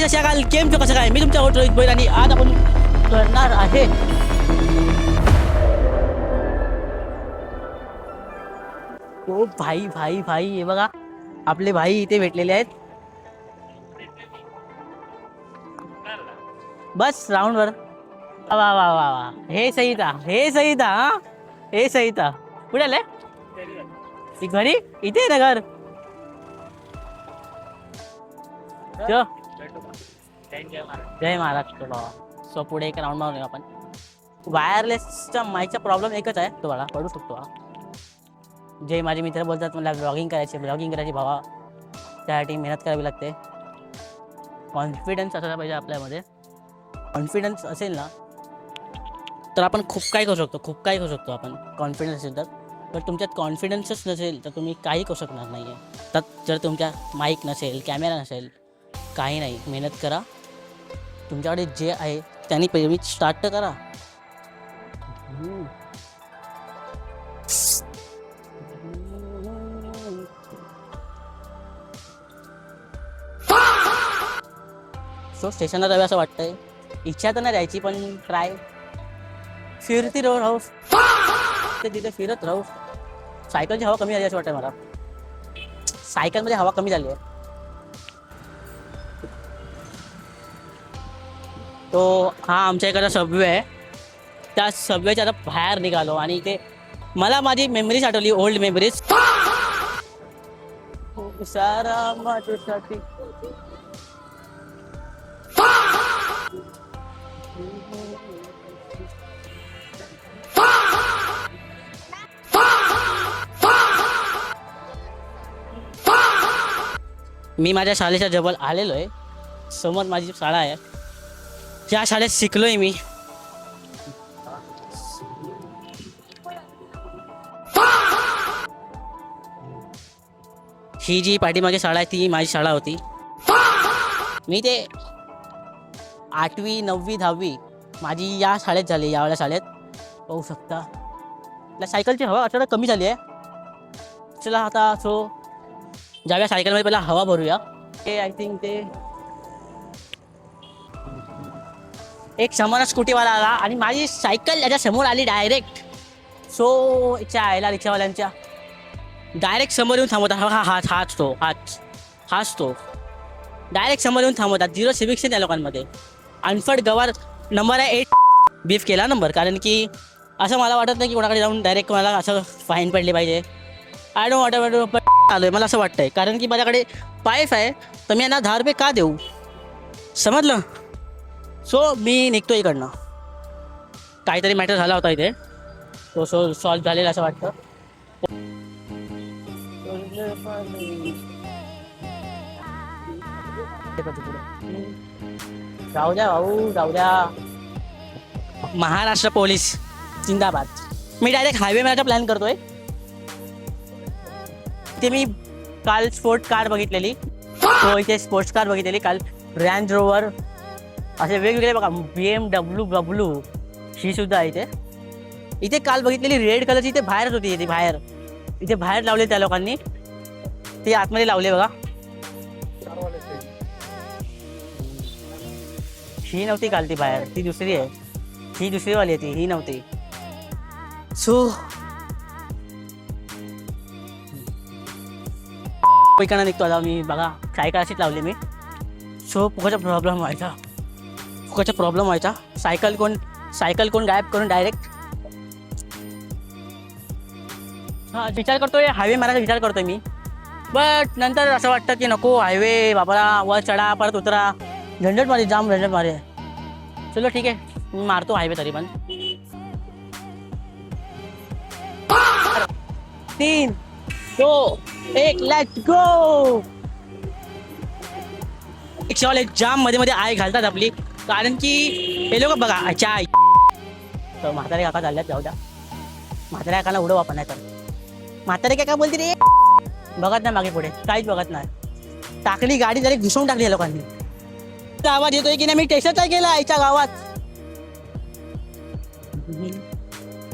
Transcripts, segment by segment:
मावशी कशा काय गेम कसं काय मी तुमच्या रोहित भोईर आणि आज आपण करणार आहे ओ भाई भाई भाई हे बघा आपले भाई इथे भेटलेले आहेत बस राऊंड वर वा वा वा वा हे सही था हे सही था कुठे आलंय ती घरी इथे ना घर जय महाराष्ट्र बाबा सो पुढे एक राऊंड मारून आपण वायरलेसच्या माईकचा प्रॉब्लेम एकच आहे तो मला पडू शकतो जे माझे मित्र बोलतात मला ब्लॉगिंग करायची भावा त्यासाठी मेहनत करावी लागते कॉन्फिडन्स असायला पाहिजे आपल्यामध्ये कॉन्फिडन्स असेल ना तर आपण खूप काही करू शकतो आपण कॉन्फिडन्स असेल तर पण तुमच्यात कॉन्फिडन्सच नसेल तर तुम्ही काही करू शकणार नाही आहे तर जर तुमच्या माईक नसेल कॅमेरा नसेल काही नाही मेहनत करा तुमच्याकडे जे आहे त्यांनी पहिले स्टार्ट तर करा सो स्टेशनला जावे असं वाटतंय इच्छा तर नाही द्यायची पण ट्राय फिरती राहू ते तिथे फिरत राहू सायकलची हवा कमी झाली असं वाटतं मला सायकलमध्ये हवा कमी झाली आहे तो हा आमच्या इकडचा सबवे आहे त्या सबवेच्या आता बाहेर निघालो आणि इथे मला माझी मेमरीज आठवली ओल्ड मेमरीज सारा माझ्यासाठी मी माझ्या शाळेच्या जवळ आलेलो आहे समोर माझी शाळा आहे ज्या शाळेत शिकलोय मी ही जी पाठीमागे शाळा आहे ती माझी शाळा होती मी ते 8वी 9वी 10वी माझी या शाळेत झाली यावेळेला शाळेत पाहू शकता आपल्या सायकलची हवा अचानक कमी झाली आहे चला आता सो ज्यावेळेस सायकलमध्ये पहिला हवा भरूया ते आय थिंक ते एक समोर स्कूटीवाला आला आणि माझी सायकल याच्या समोर आली डायरेक्ट सो इच्छा आयला रिक्षावाल्यांच्या डायरेक्ट समोर येऊन थांबवतात हाच तो डायरेक्ट समोर येऊन थांबवतात 0 सिव्हिक्स त्या लोकांमध्ये अनफड गवार नंबर आहे 8 बीफ केला नंबर कारण की असं मला वाटत नाही की कोणाकडे जाऊन डायरेक्ट मला असं फाईन पडली पाहिजे आय डोंट वॉट आलो आहे मला असं वाटतंय कारण की माझ्याकडे पाईप आहे तर मी यांना 10 रुपये का देऊ समजलं सो मी निघतो इकडनं काहीतरी मॅटर झाला होता इथे तो सॉल्व झालेला असं वाटतं जाऊ द्या भाऊ जाऊ द्या महाराष्ट्र पोलीस जिंदाबाद मी डायरेक्ट हायवे मॅचा प्लॅन करतोय ते मी काल स्पोर्ट्स कार बघितलेली तो इथे स्पोर्ट्स कार बघितलेली काल रेंज रोवर असे वेगवेगळे बघा BMW ही सुद्धा आहे इथे काल बघितलेली रेड कलरची इथे बाहेरच होती इथे बाहेर लावले त्या लोकांनी ते आतमध्ये लावले बघा ही नव्हती काल ती बाहेर ती दुसरी आहे ही दुसरी वाली आहे ती ही नव्हती सो इकडनं निघतो आता मी बघा सायकल अशीच लावली मी सो फुकाचा प्रॉब्लेम व्हायचा सायकल कोण गायब करून डायरेक्ट विचार करतोय हायवे मारायचा विचार करतोय मी बट नंतर असं वाटतं की नको हायवे बाबाला वर चढा परत उतरा झंझट मारे चलो ठीक आहे मी मारतो हायवे तरी पण 3 2 1 लेट्स गो रिक्षावाले जाम मध्ये आय घालतात आपली कारण की हे लोक बघा अच्छा तर म्हातारे काका चालल्यात जाऊ द्या म्हाताऱ्या काकाला उडव आपण नाही तर म्हातारे काय बोलते रे बघत नाही मागे पुढे काहीच बघत नाही टाकली गाडी डायरेक्ट घुसवून टाकली या लोकांनी आवाज येतोय की नाही मी टेस्ट काय केला आईच्या गावात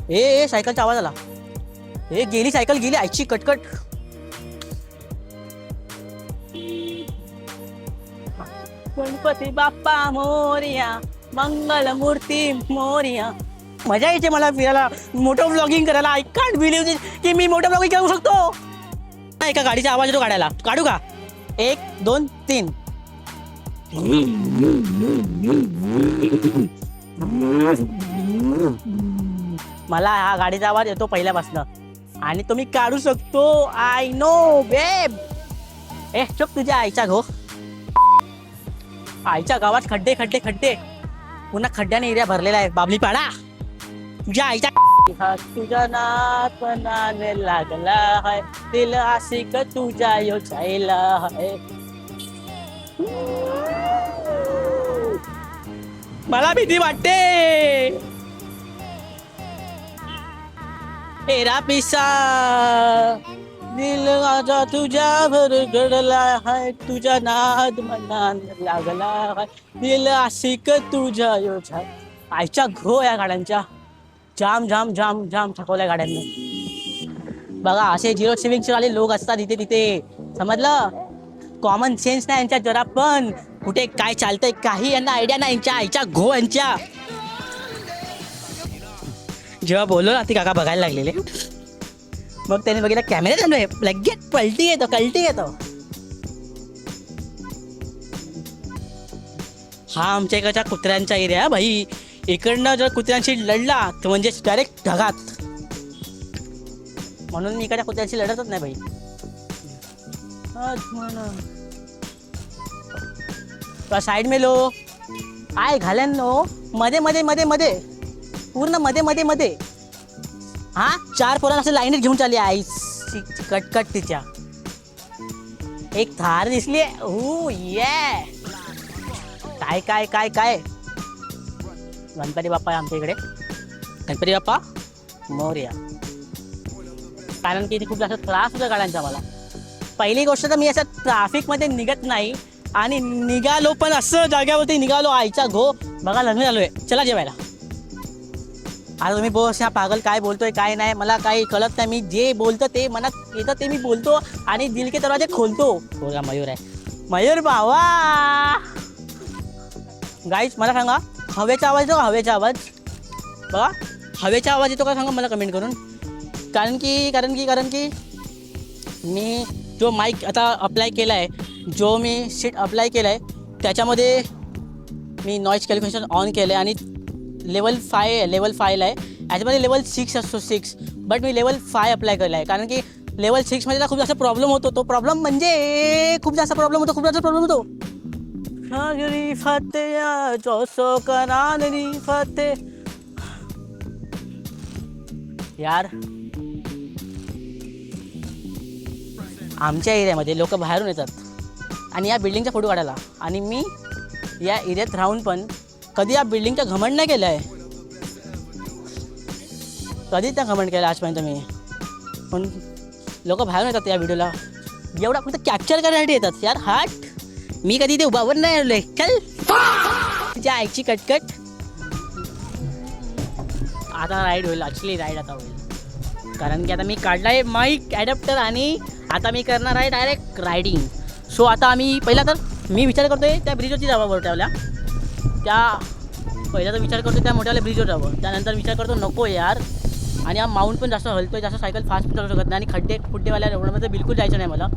ए सायकलचा आवाज आला ए गेली सायकल गेली आईची कटकट गणपती बाप्पा मोरया, मंगल मूर्ती मोरया. मजा यायची मला फिरायला, मोठं ब्लॉगिंग करायला. आय कांट बिलीव्ह की मी मोठं ब्लॉगिंग करू शकतो. एका गाडीचा आवाज येतो काढायला. काढू का? 1 2 3. मला हा गाडीचा आवाज येतो पहिल्यापासून आणि तो मी काढू शकतो. आय नो बेब. चुप तुझ्या आईच्या घो. आईच्या गावात खड्डे खड्डे खड्डे, पुन्हा खड्ड्याने एरिया भरलेला आहे. बाबली पाडा तुझ्या आईच्या. तुझ्या नातपणाने लागला है, दिल आशिक तुझ्या योचायला है. मला भीती वाटते. तेरा पिसा दिल माझा तुझ्या भर घडला है, तुझ्या नाद मनाने लागला है, दिल आशिक तुझ्या योचा. आईच्या घो या गाड्यांच्या. जाम जाम जाम जाम थकवल्या गाड्यांनी. बघा असे झिरो सेविंग्स वाले लोक असतात इथे तिथे, समजलं? कॉमन सेन्स नाही यांच्या जरा पण. कुठे काय चालतंय काही यांना आयडिया नाही. यांच्या आईच्या घो यांच्या. जेव्हा बोललो ना ती काका बघायला लागलेले, मग त्याने बघितलं कॅमेरा चालू आहे, लगेच कल्टी येतो. हा आमच्या इकडच्या कुत्र्यांचा एरिया भाई. इकडनं जर कुत्र्यांशी लढला तर म्हणजे डायरेक्ट ढगात. म्हणून मी इकडच्या कुत्र्यांशी लढतच नाही भाई. साईड में लो. आय घाल्यान नो मध्ये मध्ये मध्ये मध्ये, पूर्ण मध्ये मध्ये मध्ये. हा 4 पोरांना असं लाईनीत घेऊन चालली आई कटकट तिच्या. एक थार दिसली. हो ये काय काय काय काय. गणपती बाप्पा आहे आमच्या इकडे. गणपती बाप्पा मोरया. कारण की इथे खूप जास्त त्रास होतो गाड्यांचा मला. पहिली गोष्ट तर मी असं ट्रॅफिकमध्ये निघत नाही, आणि निघालो पण असं जाग्यावरती निघालो. आईचा घो. बघा लग्न झालो आहे, चला जेवायला. आता तुम्ही बोस ह्या पागल काय बोलतोय काय नाही मला काही कळत नाही. मी जे बोलतो ते मनात येतं ते मी बोलतो, आणि दिल के दरवाजे खोलतो. हो का मयूर आहे, मयूर बाबा. गाईज मला सांगा, हवेचा आवाज येतो का? हवेचा आवाज बघा, हवेचा आवाज येतो का सांगा मला कमेंट करून. कारण की मी जो माईक आता अप्लाय केला आहे, जो मी सीट अप्लाय केला आहे, त्याच्यामध्ये मी नॉईज कॅल्क्युलेशन ऑन केलं आहे. आणि लेवल 5 आहे. याच्यामध्ये लेवल 6 असतो 6, बट मी लेवल 5 अप्लाय केला आहे. कारण की लेवल 6मध्ये ना खूप जास्त प्रॉब्लेम होतो. तो प्रॉब्लेम म्हणजे खूप जास्त प्रॉब्लेम होतो. यार आमच्या एरियामध्ये लोक बाहेरून येतात आणि या बिल्डिंगचा फोटो काढायला, आणि मी या एरियात राहून पण कधी या बिल्डिंगचा घमंड नाही केला आहे. कधीच त्या घमंड केला आजपर्यंत मी. पण लोक बाहेरून येतात या व्हिडिओला, एवढा फक्त कॅप्चर करण्यासाठी येतात. यार हाट, मी कधी ते उभावर नाही आलोय. चल तिच्या आईची कटकट. आता राईड होईल, ॲक्च्युली राईड आता होईल. कारण की आता मी काढला आहे माईक ॲडॅप्टर, आणि आता मी करणार आहे डायरेक्ट रायडिंग. सो आता आम्ही पहिला तर मी विचार करतो आहे त्या ब्रिजवरती जावं. मोठ्यावाल्या पहिला तर विचार करतो त्या मोठ्यावाल्या ब्रिजवर जावं. त्यानंतर विचार करतो नको यार, आणि हा माउंट पण जास्त हलतोय, जास्त सायकल फास्ट चालू शकत नाही, आणि खड्डे फुड्डेवाल्या रोडमध्ये बिलकुल जायचं नाही मला.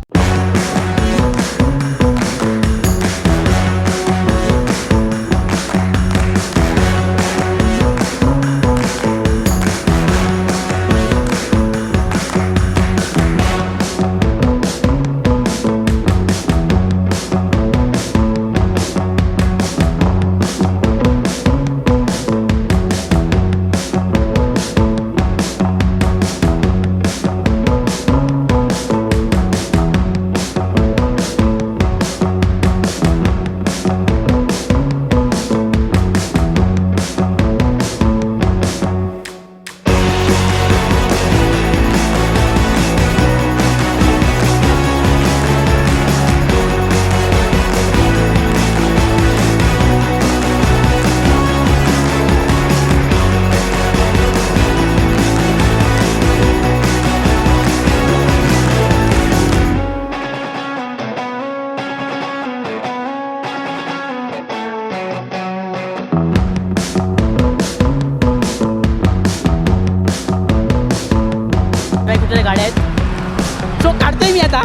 काय कुठल्या गाड्या आहेत सो काढतोय मी आता